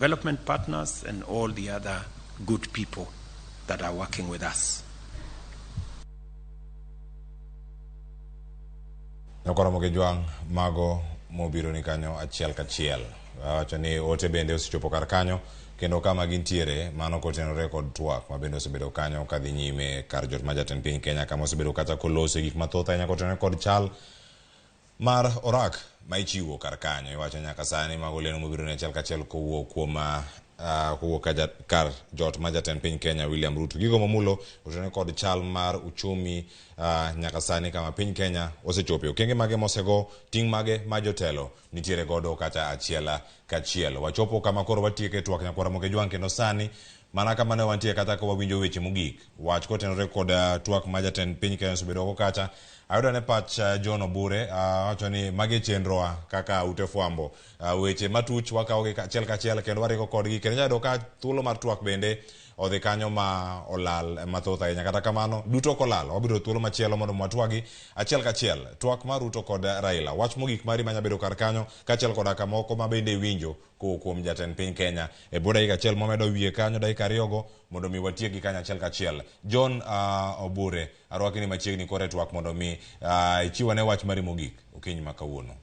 development partners and all the other good people that are working with us. Ramogi juang mago mobiro ni kanyo achiel kachiel. Wacho ni ote bende osechopo kar kanyo kendo kama gintiere mano kotenore kod twak ma bende osebedo kanyo kadhi nyime kar jot ma jatend piny Kenya kama osebedo kacha kolose gik mathoth ahinya kotenore kod chal mar orak ma ichiwo kar kanyo. Iwacho nyaka sani mago leno mobiro ni achiel kachiel kowuok kuom kar jot ma jatend piny Kenya William Ruto. Gigo mamulo otenore kod chal mar uchumi nyaka sani kama piny Kenya osechope. Okenge mage mosego, ting' mage ma jotelo nitiere godo kacha achiel kachiel. Wachopo kama koro watieke twak nyaka Ramogi juang kendo sani mana kama ne wantie kata ko wawinjo weche mogik. Wach kotenore kod twak ma jatend piny Kenya osebedo go kacha. Ayudo ne pach Hon.Robert wacho ni mage chenroa kaka ute fwambo weche matuch wakaoge achiel kachiel kendo wariko kodgi kendo nyado ka thuolo mar twak bende odhi kanyo ma olal mathoth ahinya. Kata kamano duto kolal wabiro thuolo machielo mondo mwatwagi achiel kachiel twak mar Ruto kod Raila. Wach mogik mari manya bedo kar kanyo kachiel kod kamoko ma bende winjo kuom jatend piny Kenya e boda dakika achiel momedo wiye kanyo dakika ariyogo mondo mi watieki kanyo achiel kachiel. Hon.Robert arwaki ni machiegni kore twak mondo mi ichiwane wach mari mogik okinyi ma kawuono.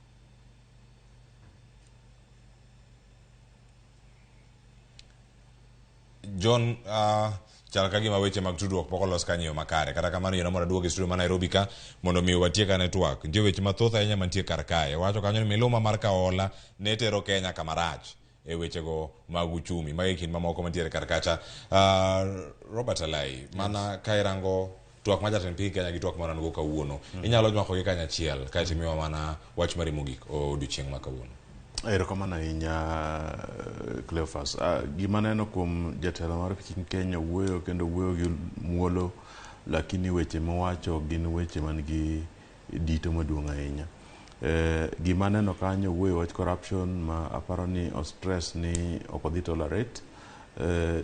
John chal ka gima weche mag tudruok pok olos kanyo makare. Kata kamano yeno mondo aduogo e studio ma Nairobi ka mondo mi watieka network. Nitie weche mathoth ahinya mantie kar kae. Wacho kanyo ni miluma mar kaola ne tero Kenya kamarach e wechego mag uchumi. Magi kind mamoko mantiere kar kacha. Robert Alai, mana ka irango twak ma jatend piny Kenya gi twak mar go kawuono. Inyalo jwako gi kanyo achiel ka itimiwa mana wach mari mogik odiochieng' ma kawuono. Erokamano ahinya Cleophas. Gima neno kuom jatelo mar piny Kenya wuoyo kendo wuoyo gi muolo, lakini weche mowacho gin weche man gi dito maduong' ahinya. Gima neno kanyo wuoyo wach corruption ma aparo ni stress ni okodhi tolerate.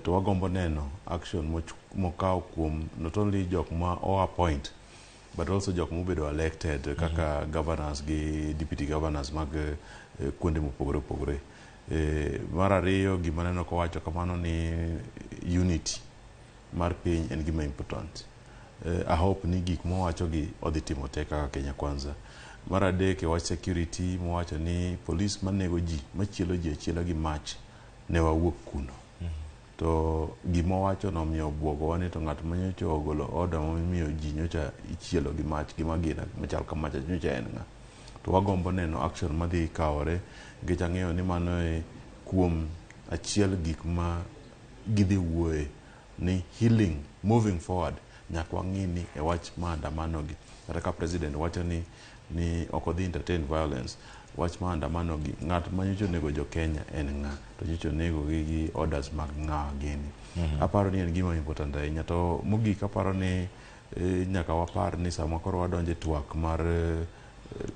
To wagombo neno action mokaw kuom not only jok ma appoint but also jok mobedo elected kaka governors gi deputy governors mag kuonde mopogore opogore. Mar ariyo gima neno kowacho kamano ni unity mar piny en gima important. I hope ni gik mowacho gi odhi timo te kaka Kenya Kwanza. Mar adek wach security mowacho ni police manego ji machielo ji achiela gi mach ne wawuok kuno. To gima wacho no miyo buogo wani to ng'at manyocho ogolo order momiyo ji nyocha ichielo gi mach gima gina machal ka mach nyocha en ng'a. To wagombo neno action madhi kawore nikech ang'eyo ni mano e kuom achiel gik ma gidhi wuoye ni healing moving forward nyaka wang'i ni e wach maandamano gi kata ka president wacho ni ok odhi entertain violence. Wach maandamano gi ng'at manyocho nego jo Kenya en ng'a to nyocho nego gi orders mag ng'a gini. Aparo ni en gima important ahinya. To mogik aparo ni nyaka wapar ni sama koro wadonje twak mar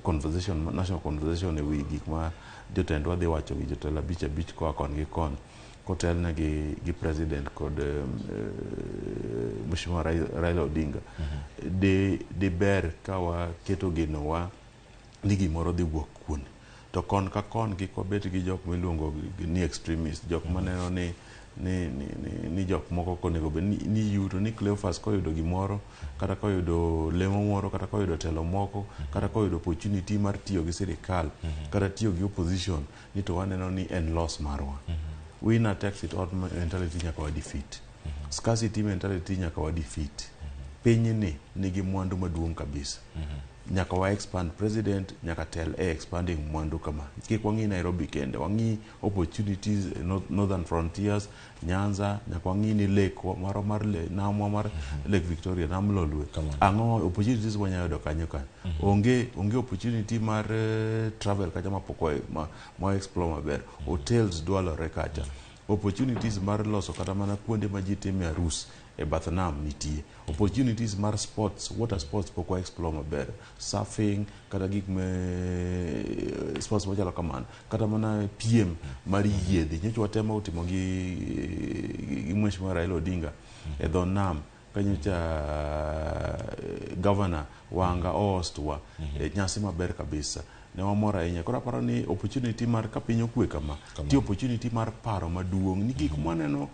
conversation, national conversation e wi gik ma jotendwa dhi wacho gi jotelo abich koa kon gi kon kotelne gi president kod Mheshimiwa Raila Odinga. De ber ka waketo genowa ni gimoro dhi wuok kuno. To kon ka kon gi kobet gi jok miluongo ni extremist, jok maneno ni jok moko konego be ni yuto ni Cleophas koyudo gimoro kata koyudo lemo moro kata koyudo telo moko kata koyudo opportunity mar tiyo gi sirikal kata tiyo gi opposition ni to waneno ni en loss marwa. Winner takes it all mentality nyaka wa defeat. Scarcity mentality nyaka wa defeat. Piny nigi mwandu maduong' kabisa. Nyaka wa expand. President nyaka tel expanding mwandu kama. Kik wangi Nairobi kende, wangi opportunities northern frontiers, Nyanza, nyaka wangi ni lake maro mar namwa mar Lake Victoria, nam lolwe. Ang'o opportunities wanyayodo kanyo kan. Onge opportunity mar travel kacha mapoko ma explore maber. Hotels dwalore kacha. Opportunities mar loso kata mana kuonde ma ji time arus e bath nam nitie. Opportunities mar sports, water sports poko explore maber. Surfing kata gik me sports machalo kamano. Kata mana PM mar yiedhi. Nyocha watemo utimo gi Mheshimiwa Raila Odinga e dho nam kanyocha governor wanga ostwa nyasi maber kabisa. ne wamor ahinya. Koro aparo ni opportunity mar ka piny okwe kama ti opportunity mar paro maduong' ni gik mwaneno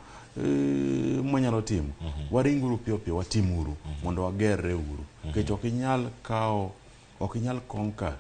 mwanyalo timo waringuru piyo watimuru mondo wagerre uru kech ok inyal conquer